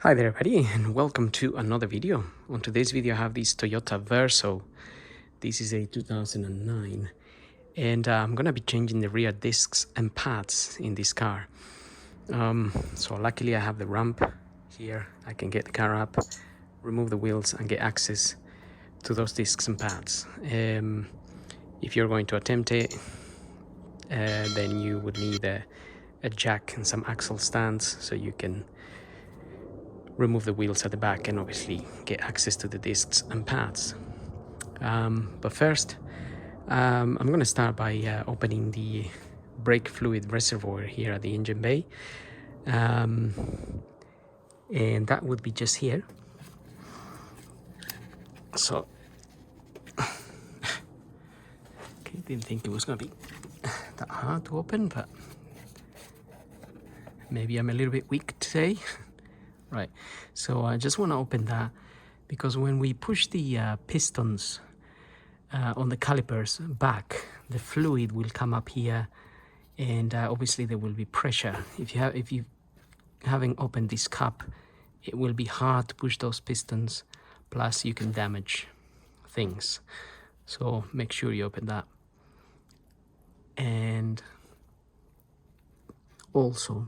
Hi there everybody, and welcome to another video. On today's video I have this Toyota Verso. This is a 2009 and I'm gonna be changing the rear discs and pads in this car. So luckily I have the ramp here. I can get the car up, remove the wheels and get access to those discs and pads. If you're going to attempt it, then you would need a jack and some axle stands so you can remove the wheels at the back and obviously get access to the discs and pads. But first, I'm going to start by opening the brake fluid reservoir here at the engine bay. And that would be just here. So, okay, didn't think it was going to be that hard to open, but maybe I'm a little bit weak today. Right, so I just want to open that because when we push the pistons on the calipers back, the fluid will come up here, and obviously there will be pressure. If you haven't opened this cup, it will be hard to push those pistons. Plus, you can damage things. So make sure you open that. And also,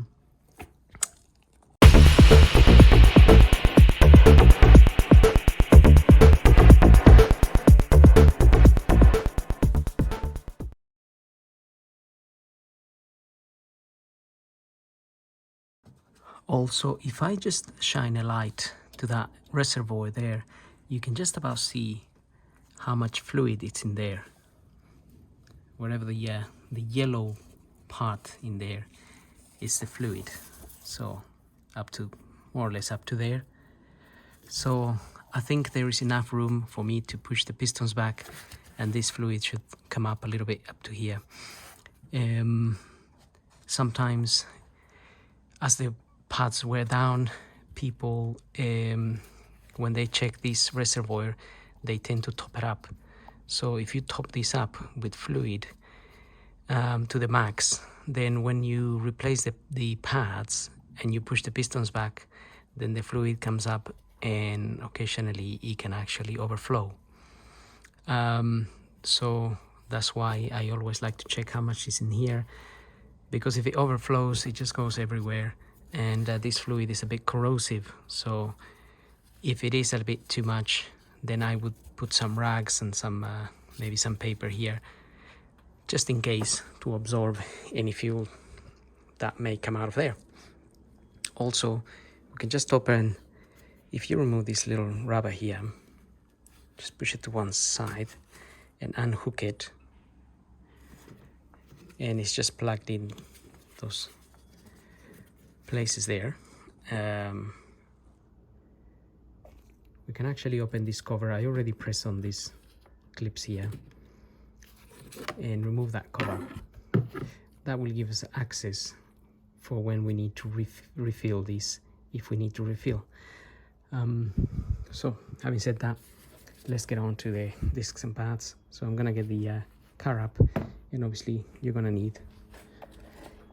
if I just shine a light to that reservoir there, you can just about see how much fluid it's in there. Wherever the yellow part in there is the fluid. So up to more or less up to there. So I think there is enough room for me to push the pistons back, and this fluid should come up a little bit up to here. Sometimes as the pads wear down, people when they check this reservoir, they tend to top it up. So if you top this up with fluid to the max, then when you replace the pads and you push the pistons back, then the fluid comes up and occasionally it can actually overflow. So that's why I always like to check how much is in here, because if it overflows, it just goes everywhere, and this fluid is a bit corrosive. So if it is a bit too much, then I would put some rags and some maybe some paper here, just in case, to absorb any fuel that may come out of there. Also, we can just open, if you remove this little rubber here, just push it to one side and unhook it, and it's just plugged in those places there. We can actually open this cover. I already pressed on these clips here and remove that cover. That will give us access for when we need to refill this, if we need to refill. So having said that, let's get on to the discs and pads. So I'm gonna get the car up, and obviously you're gonna need,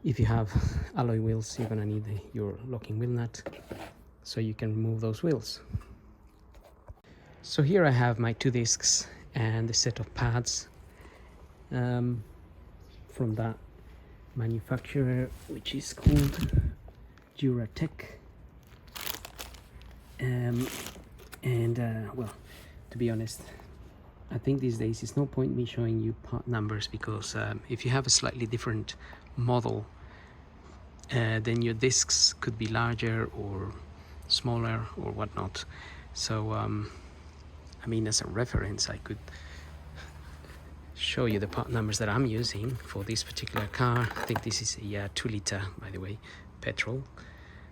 if you have alloy wheels, you're gonna need your locking wheel nut so you can remove those wheels. So here I have my two discs and a set of pads from that manufacturer, which is called Juratek. Well, to be honest, I think these days it's no point me showing you part numbers, because if you have a slightly different model, then your discs could be larger or smaller or whatnot. So I mean, as a reference, I could show you the part numbers that I'm using for this particular car. I think this is a 2 liter, by the way, petrol.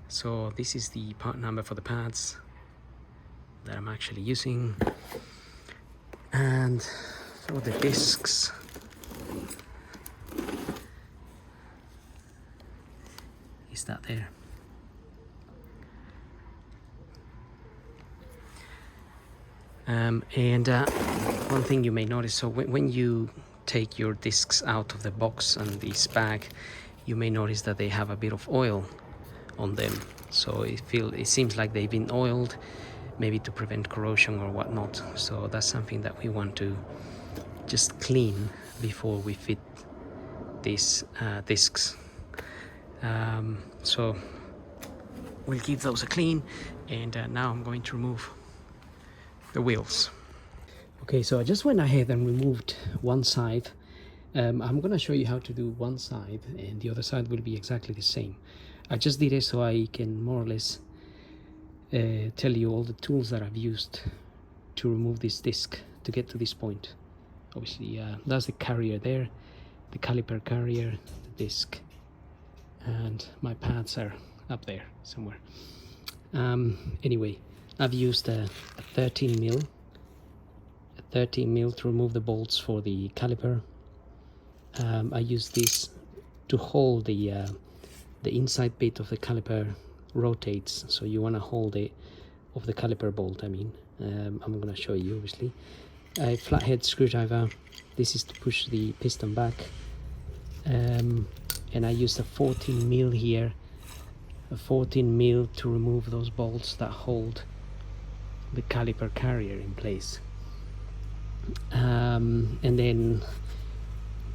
So this is the part number for the pads that I'm actually using. And for the discs, is that there? One thing you may notice, so when you take your discs out of the box and this bag, you may notice that they have a bit of oil on them. So it seems like they've been oiled, maybe to prevent corrosion or whatnot. So that's something that we want to just clean before we fit these discs. So we'll give those a clean, and now I'm going to remove the wheels. Okay, so I just went ahead and removed one side. I'm gonna show you how to do one side, and the other side will be exactly the same. I just did it so I can more or less tell you all the tools that I've used to remove this disc to get to this point. Obviously, that's the carrier there, the caliper carrier, the disc, and my pads are up there somewhere. Anyway, I've used a 13 mil to remove the bolts for the caliper. I use this to hold the inside bit of the caliper rotates, so you want to hold it of the caliper bolt. I mean, I'm going to show you obviously. A flathead screwdriver. This is to push the piston back, and I used a 14 mil here, a 14 mil to remove those bolts that hold the caliper carrier in place. And then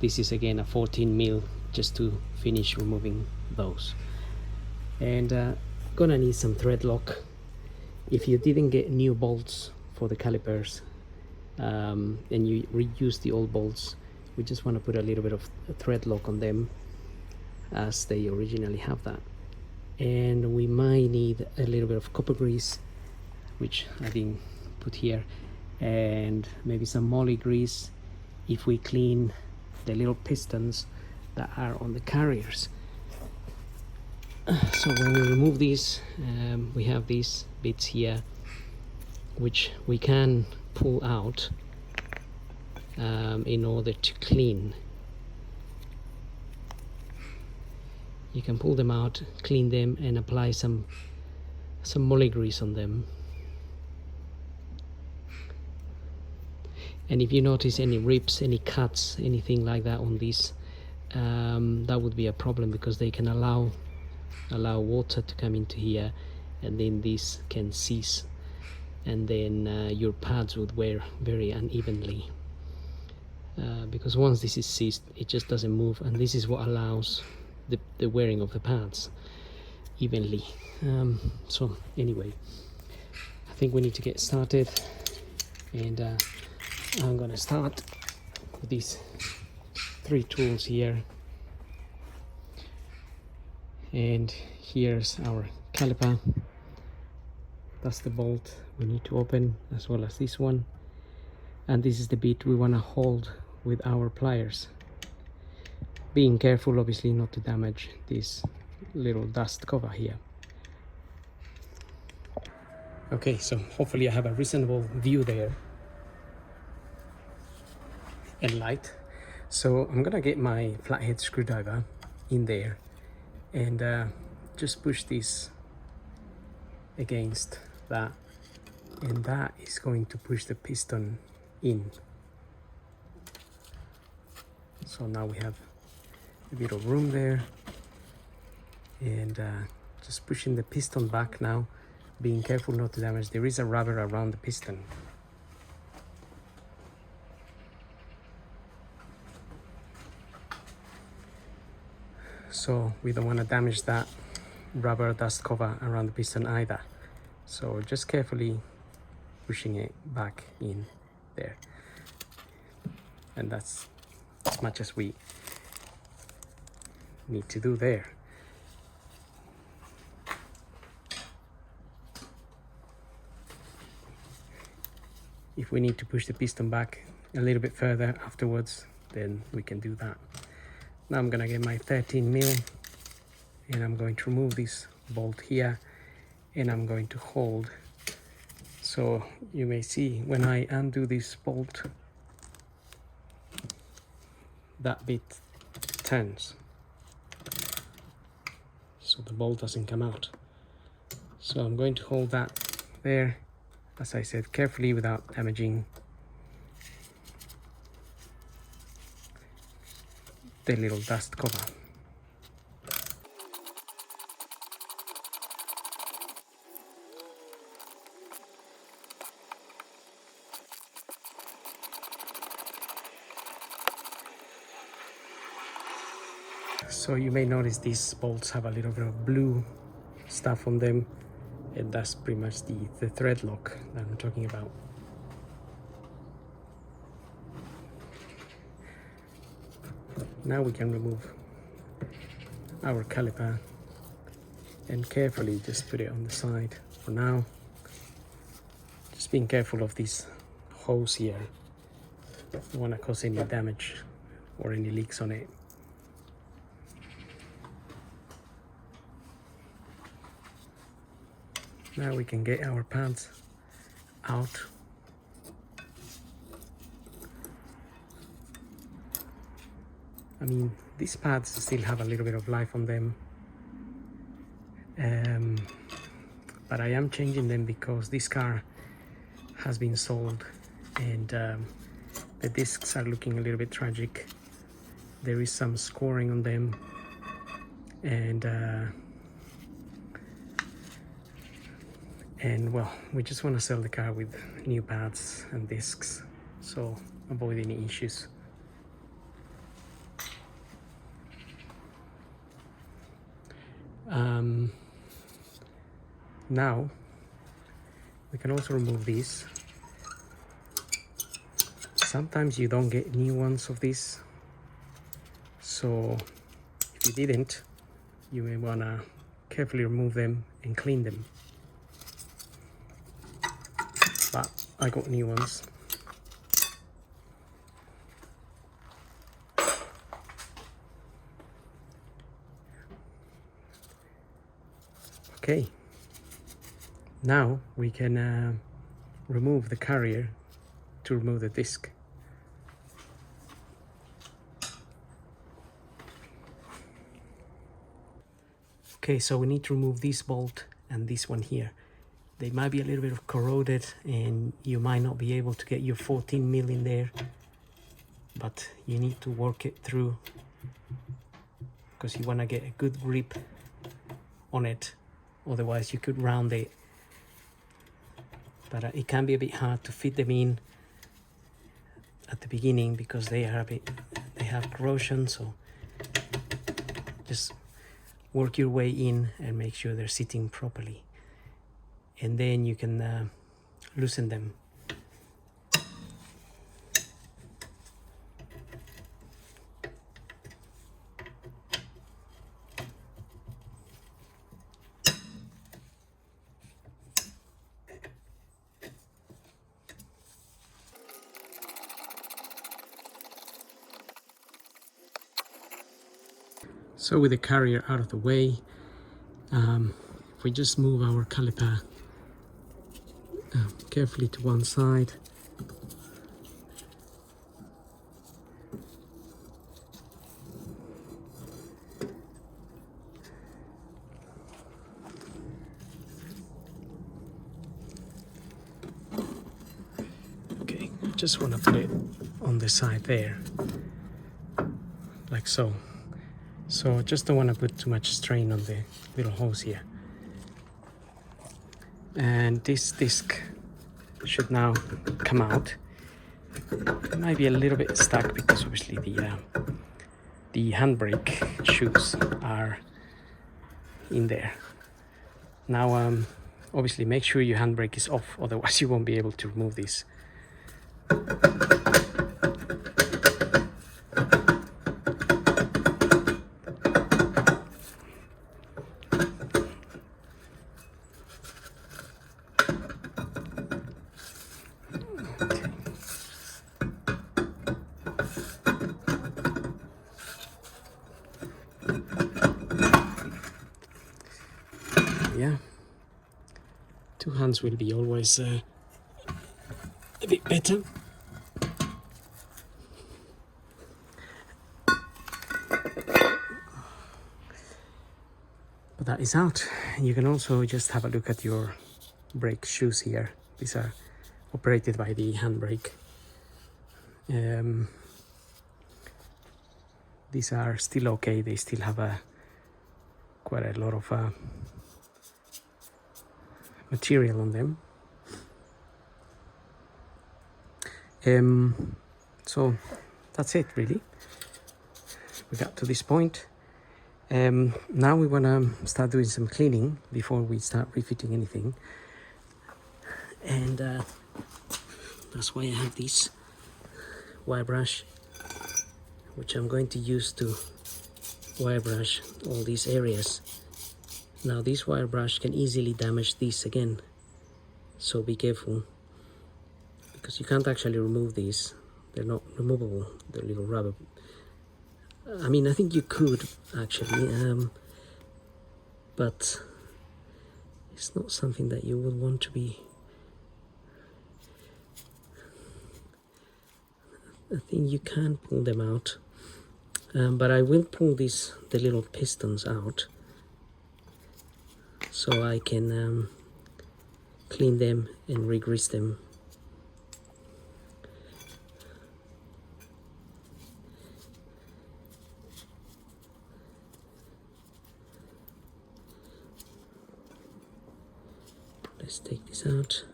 this is again a 14 mil just to finish removing those. And gonna need some thread lock. If you didn't get new bolts for the calipers and you reuse the old bolts, we just want to put a little bit of thread lock on them as they originally have that. And we might need a little bit of copper grease, which I didn't put here, and maybe some moly grease if we clean the little pistons that are on the carriers. So when we remove these, we have these bits here which we can pull out in order to clean. You can pull them out, clean them, and apply some moly grease on them. And if you notice any rips, any cuts, anything like that on these, that would be a problem, because they can allow water to come into here, and then this can seize, and then your pads would wear very unevenly, because once this is seized, it just doesn't move, and this is what allows the wearing of the pads evenly. So anyway, I think we need to get started, and I'm gonna start with these 3 tools here. And here's our caliper. That's the bolt we need to open, as well as this one. And this is the bit we want to hold with our pliers. Being careful, obviously, not to damage this little dust cover here. Okay, so hopefully I have a reasonable view there and light. So I'm gonna get my flathead screwdriver in there and just push this against that, and that is going to push the piston in. So now we have a bit of room there, and just pushing the piston back now, being careful not to damage. There is a rubber around the piston. So we don't want to damage that rubber dust cover around the piston either. So just carefully pushing it back in there. And that's as much as we need to do there. If we need to push the piston back a little bit further afterwards, then we can do that. Now I'm gonna get my 13 mil and I'm going to remove this bolt here, and I'm going to hold. So you may see when I undo this bolt, that bit turns, so the bolt doesn't come out. So I'm going to hold that there, as I said, carefully without damaging the little dust cover. So you may notice these bolts have a little bit of blue stuff on them, and that's pretty much the thread lock that I'm talking about. Now we can remove our caliper and carefully just put it on the side for now. Just being careful of this hose here. Don't want to cause any damage or any leaks on it. Now we can get our pads out. I mean, these pads still have a little bit of life on them, but I am changing them because this car has been sold, and the discs are looking a little bit tragic. There is some scoring on them, and well, we just want to sell the car with new pads and discs, so avoid any issues. Now we can also remove these. Sometimes you don't get new ones of these, so if you didn't, you may want to carefully remove them and clean them. But I got new ones. Okay, now we can remove the carrier to remove the disc. Okay, so we need to remove this bolt and this one here. They might be a little bit corroded and you might not be able to get your 14 mil in there, but you need to work it through because you want to get a good grip on it. Otherwise you could round it, but it can be a bit hard to fit them in at the beginning because they have corrosion. So just work your way in and make sure they're sitting properly, and then you can loosen them. So with the carrier out of the way, if we just move our caliper carefully to one side, okay, just want to put it on the side there, like so. So just don't want to put too much strain on the little hose here. And this disc should now come out. It might be a little bit stuck because obviously the handbrake shoes are in there. Now obviously make sure your handbrake is off, otherwise you won't be able to remove this. Yeah, two hands will be always a bit better. But that is out. You can also just have a look at your brake shoes here. These are operated by the handbrake. These are still okay. They still have quite a lot of material on them. So that's it really. We got to this point. Now we want to start doing some cleaning before we start refitting anything. And that's why I have this wire brush, which I'm going to use to wire brush all these areas. Now this wire brush can easily damage this again, so be careful, because you can't actually remove these. They're not removable, they're little rubber. I mean, I think you could actually, but it's not something that you would want to be. I think you can pull them out, but I will pull the little pistons out so I can clean them and re-grease them. Let's take this out.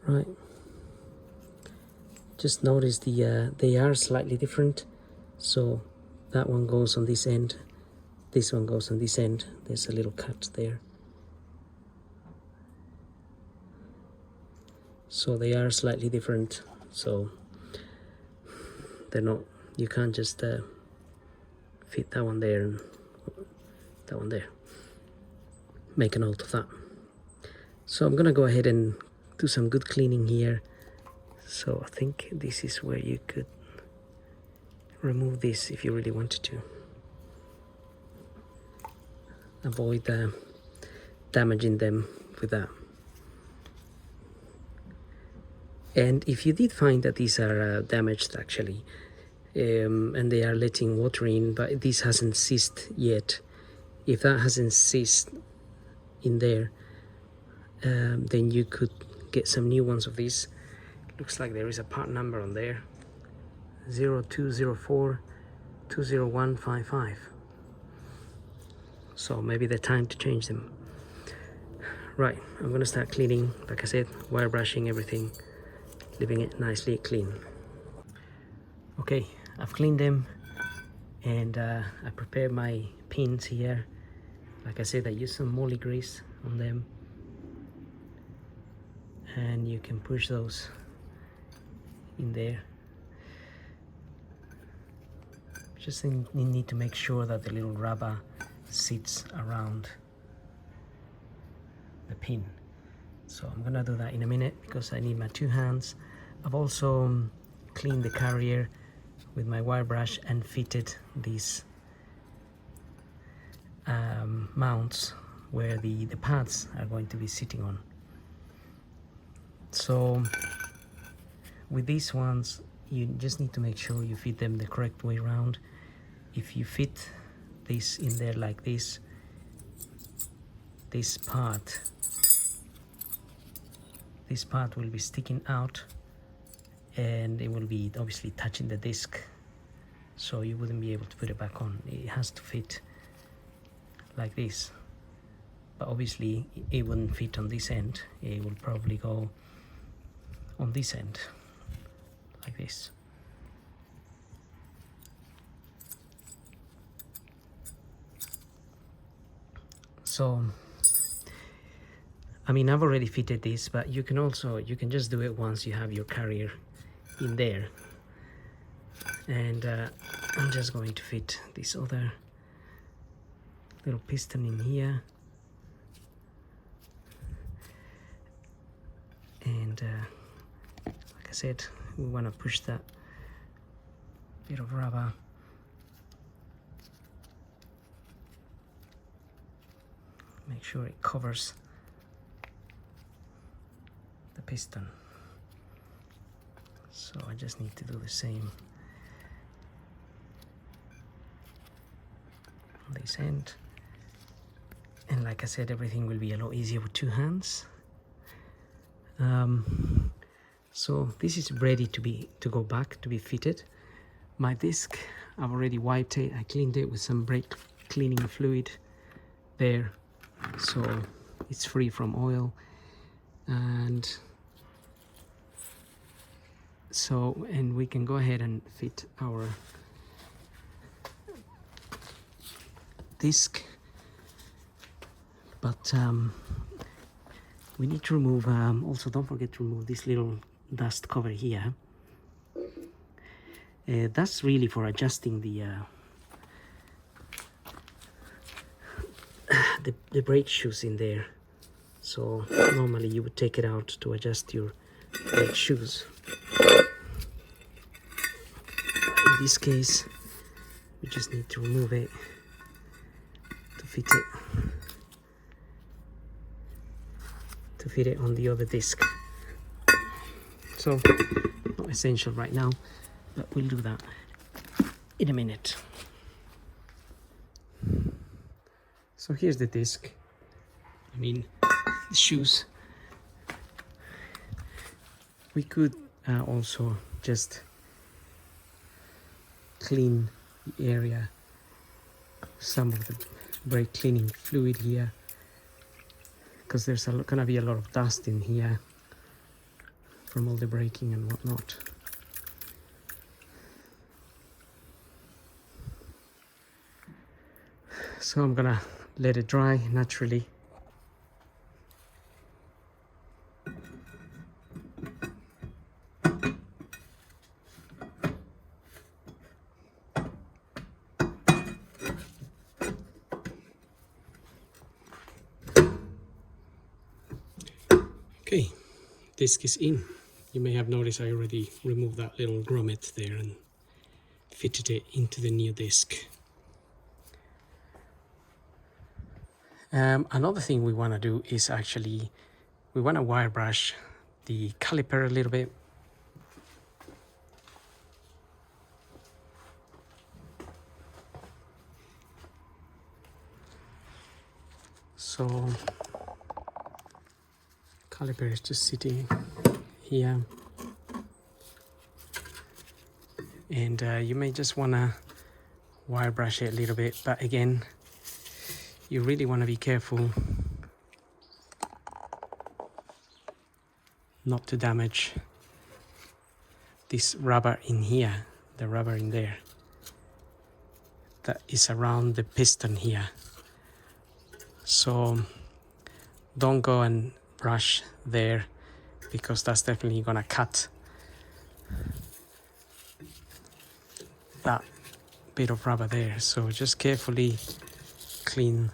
Right. Just notice they are slightly different. So that one goes on this end, this one goes on this end. There's a little cut there. So they are slightly different. So they're not, you can't just fit that one there and that one there. Make a note of that. So I'm gonna go ahead and do some good cleaning here. So I think this is where you could remove this if you really wanted to. Avoid damaging them with that. And if you did find that these are damaged actually, and they are letting water in, but this hasn't seized yet, if that hasn't seized in there, then you could get some new ones of these. Looks like there is a part number on there, 0204 20155. So maybe the time to change them. Right, I'm gonna start cleaning, like I said, wire brushing everything, leaving it nicely clean. Okay, I've cleaned them, and I prepared my pins here. Like I said, I used some moly grease on them, and you can push those in there. Just need to make sure that the little rubber sits around the pin. So I'm gonna do that in a minute because I need my two hands. I've also cleaned the carrier with my wire brush and fitted these mounts where the pads are going to be sitting on. So with these ones, you just need to make sure you fit them the correct way around. If you fit this in there like this part will be sticking out, and it will be obviously touching the disc, so you wouldn't be able to put it back on. It has to fit like this, but obviously it wouldn't fit on this end. It will probably go on this end like this. So I mean, I've already fitted this, but you can just do it once you have your carrier in there. And I'm just going to fit this other little piston in here, and like I said, we want to push that bit of rubber make sure it covers the piston. So I just need to do the same on this end. And like I said, everything will be a lot easier with two hands. So this is ready to go back to be fitted. My disc, I've already wiped it. I cleaned it with some brake cleaning fluid there, so it's free from oil. And we can go ahead and fit our disc, but we need to remove, also don't forget to remove this little dust cover here. That's really for adjusting the brake shoes in there. So normally you would take it out to adjust your brake shoes. In this case, we just need to remove it to fit it on the other disc. So not essential right now, but we'll do that in a minute. So here's the disc. I mean, the shoes. We could also just clean the area, some of the brake cleaning fluid here, because there's gonna be a lot of dust in here from all the braking and whatnot. So I'm gonna let it dry naturally. Okay, disc is in. You may have noticed I already removed that little grommet there and fitted it into the new disc. Another thing we want to do is actually, we want to wire brush the caliper a little bit. So caliper is just sitting here, and you may just want to wire brush it a little bit, but again, you really want to be careful not to damage this rubber in here, the rubber in there that is around the piston here. So don't go and brush there, because that's definitely gonna cut that bit of rubber there. So just carefully clean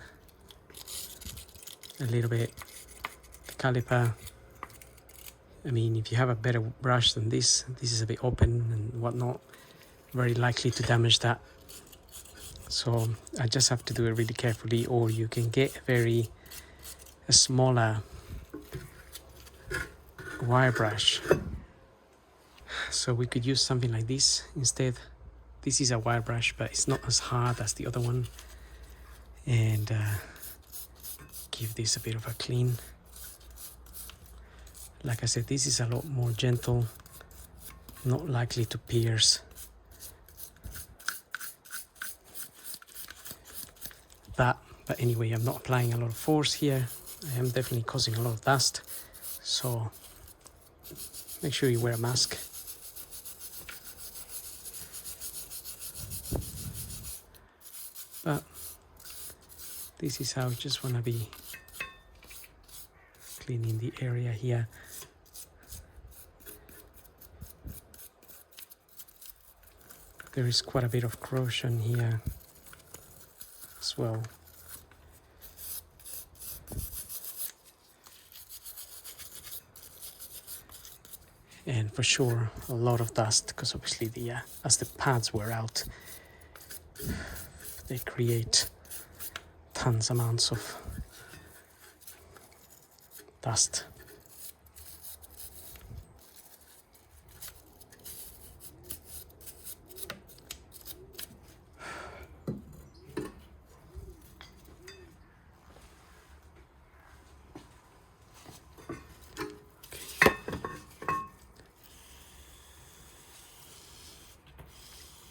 a little bit the caliper. I mean, if you have a better brush than this is a bit open and whatnot, very likely to damage that. So I just have to do it really carefully, or you can get a smaller wire brush. So we could use something like this instead. This is a wire brush, but it's not as hard as the other one. And give this a bit of a clean. Like I said, this is a lot more gentle, not likely to pierce that. But anyway, I'm not applying a lot of force here. I am definitely causing a lot of dust, so make sure you wear a mask. But this is how I just want to be cleaning the area here. There is quite a bit of corrosion here as well. And for sure a lot of dust, because obviously as the pads wear out, they create tons amounts of dust.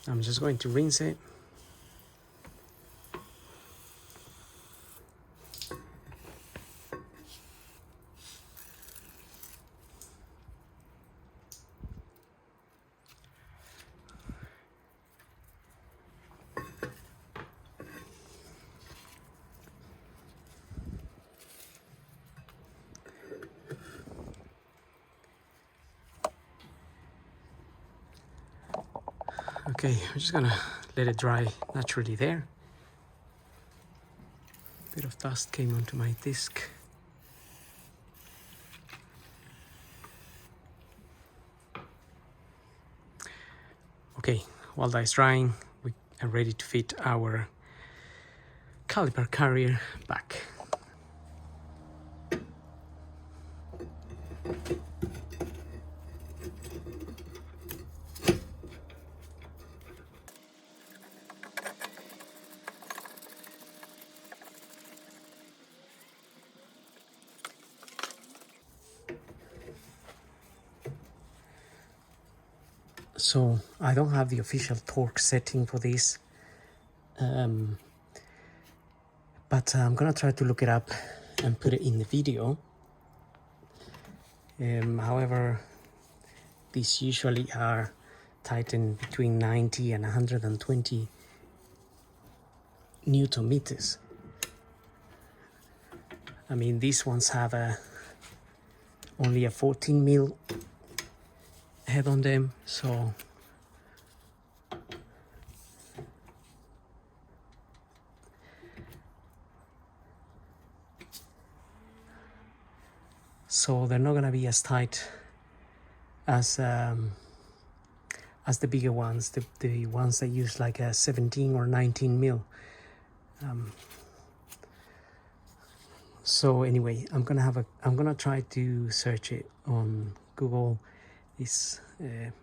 I'm just going to rinse it. Okay, I'm just gonna let it dry naturally there. A bit of dust came onto my disc. Okay, while that is drying, we are ready to fit our caliper carrier back. So I don't have the official torque setting for this, but I'm gonna try to look it up and put it in the video. However, these usually are tightened between 90 and 120 Newton meters. I mean, these ones have only a 14 mil head on them, so they're not gonna be as tight as the bigger ones, the ones that use like a 17 or 19 mil. So anyway, I'm gonna try to search it on Google. This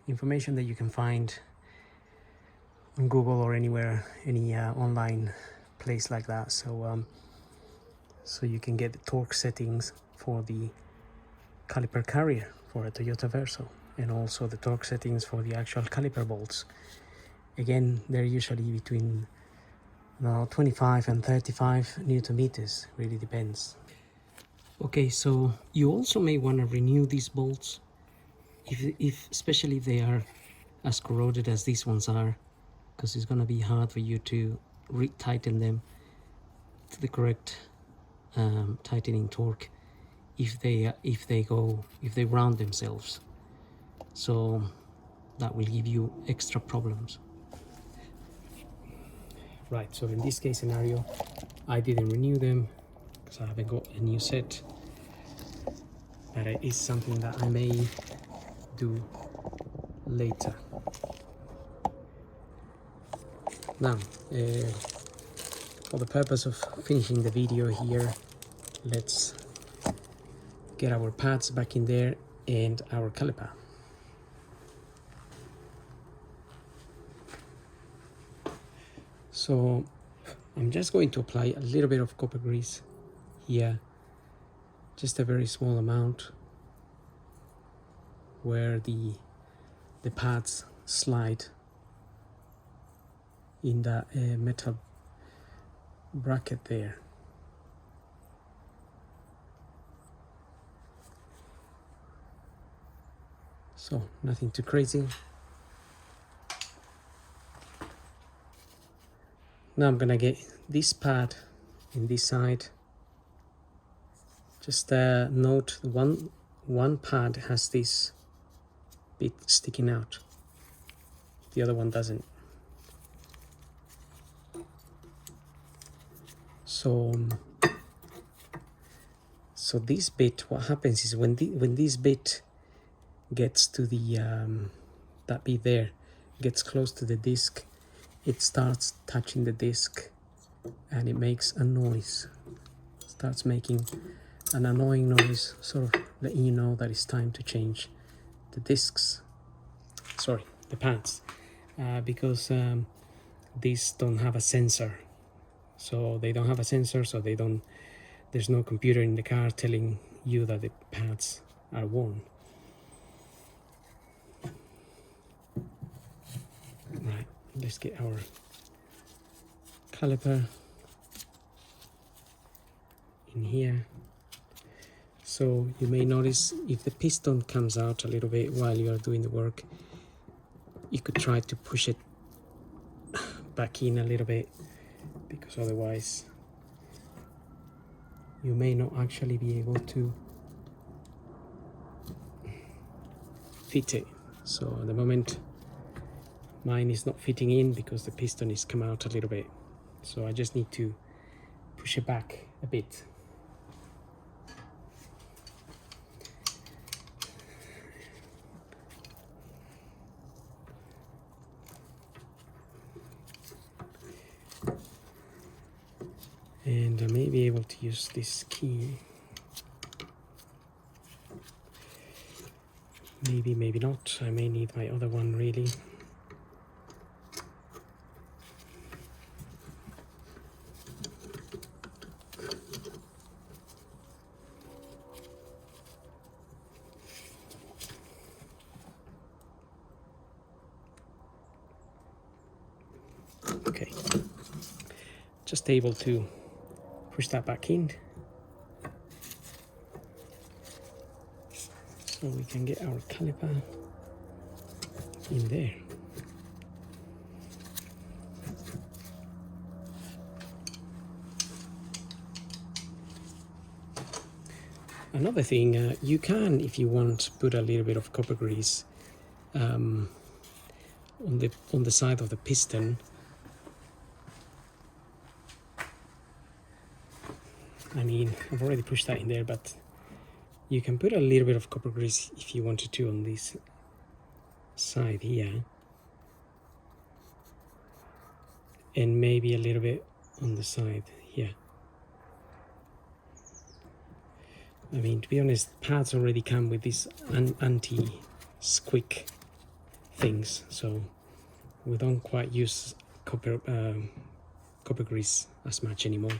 information that you can find on Google or anywhere, any online place like that. So so you can get the torque settings for the caliper carrier for a Toyota Verso, and also the torque settings for the actual caliper bolts. Again, they're usually between 25 and 35 Newton meters, really depends. Okay, so you also may want to renew these bolts, if especially if they are as corroded as these ones are, because it's going to be hard for you to re-tighten them to the correct tightening torque if they round themselves. So that will give you extra problems. Right, so in this case scenario, I didn't renew them because I haven't got a new set, but it is something that I may do later. Now, for the purpose of finishing the video here, let's get our pads back in there and our caliper. So I'm just going to apply a little bit of copper grease here, just a very small amount where the pads slide in the metal bracket there. So nothing too crazy. Now I'm gonna get this pad in this side. Just note one pad has this bit sticking out, the other one doesn't. So this bit, what happens is when this bit gets to the that bit there, gets close to the disc, it starts touching the disc and it makes a noise. Starts making an annoying noise, sort of letting you know that it's time to change the discs. Sorry, the pads, because these don't have a sensor. So they don't have a sensor, so there's no computer in the car telling you that the pads are worn. Right, let's get our caliper in here. So you may notice if the piston comes out a little bit while you are doing the work, you could try to push it back in a little bit, because otherwise you may not actually be able to fit it. So at the moment Mine is not fitting in because the piston is come out a little bit, so I just need to push it back a bit. And I may be able to use this key. Maybe, maybe not. I may need my other one really. Okay, just able to push that back in so we can get our caliper in there. Another thing, you can, if you want, put a little bit of copper grease on the side of the piston. I mean, I've already pushed that in there, but you can put a little bit of copper grease if you wanted to on this side here, and maybe a little bit on the side here. I mean, to be honest, pads already come with these anti-squick things, so we don't quite use copper grease as much anymore.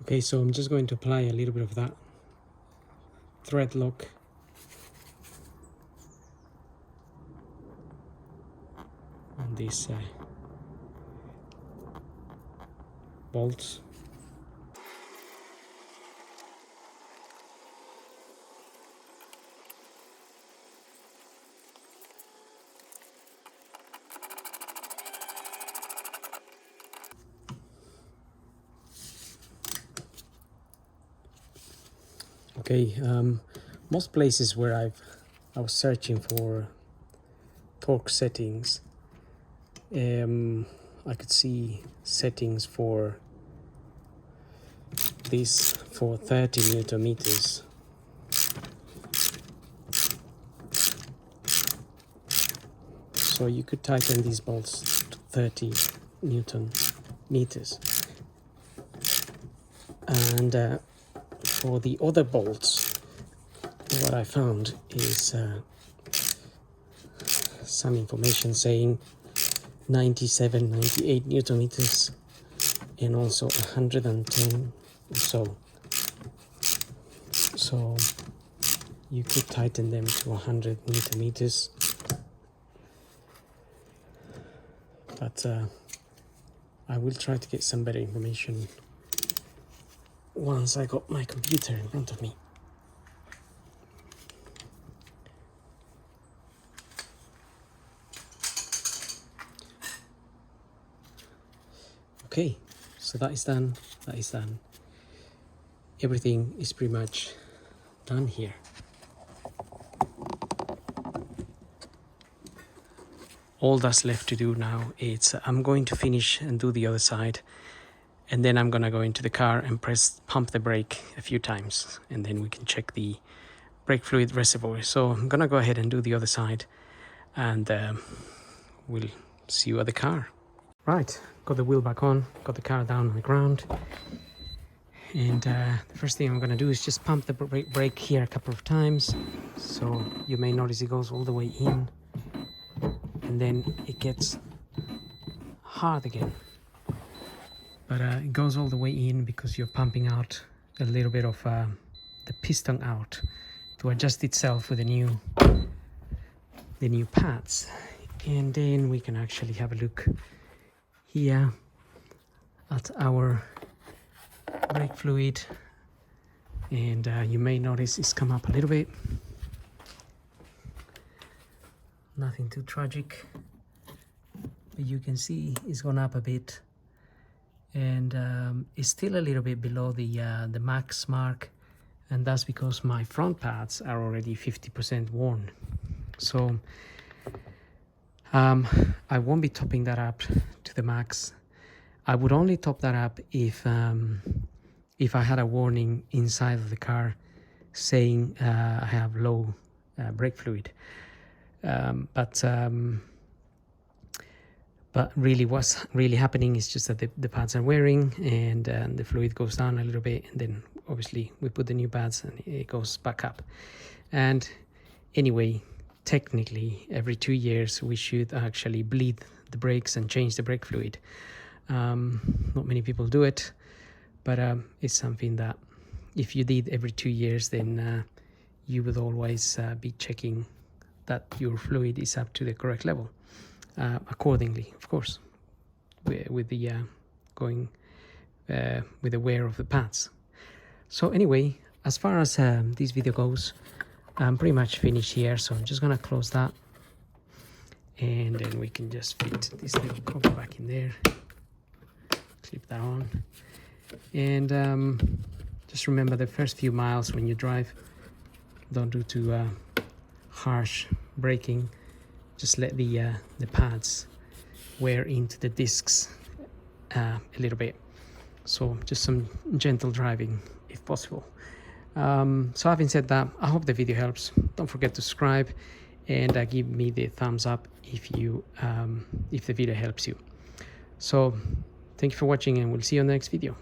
Okay, so I'm just going to apply a little bit of that thread lock on these bolts. Okay, most places where I was searching for torque settings, I could see settings for this for 30 Newton meters. So you could tighten these bolts to 30 Newton meters. And for the other bolts, what I found is some information saying 97, 98 Newton meters and also 110 or so. So you could tighten them to 100 Newton meters. But I will try to get some better information once I got my computer in front of me. Okay, so that is done, that is done. Everything is pretty much done here. All that's left to do now is I'm going to finish and do the other side, and then I'm gonna go into the car and pump the brake a few times, and then we can check the brake fluid reservoir. So I'm gonna go ahead and do the other side, and we'll see you at the car. Right, got the wheel back on, got the car down on the ground, and the first thing I'm gonna do is just pump the brake here a couple of times. So you may notice it goes all the way in, and then it gets hard again. But it goes all the way in because you're pumping out a little bit of the piston out to adjust itself with the new pads. And then we can actually have a look here at our brake fluid, and you may notice it's come up a little bit. nothing too tragic, but you can see it's gone up a bit, and it's still a little bit below the max mark, and that's because my front pads are already 50% worn. So I won't be topping that up to the max. I would only top that up if I had a warning inside of the car saying I have low brake fluid. But really what's really happening is just that the pads are wearing, and the fluid goes down a little bit, and then obviously we put the new pads and it goes back up. And anyway, technically every 2 years we should actually bleed the brakes and change the brake fluid. Not many people do it, but it's something that if you did every 2 years, then you would always be checking that your fluid is up to the correct level, accordingly, of course, with the with the wear of the pads. So anyway, as far as this video goes, I'm pretty much finished here, so I'm just gonna close that, and then we can just fit this little cover back in there, clip that on, and just remember the first few miles when you drive, don't do too harsh braking. Just let the pads wear into the discs a little bit. So just some gentle driving if possible. So having said that, I hope the video helps. Don't forget to subscribe and give me the thumbs up if the video helps you. So thank you for watching, and we'll see you on the next video.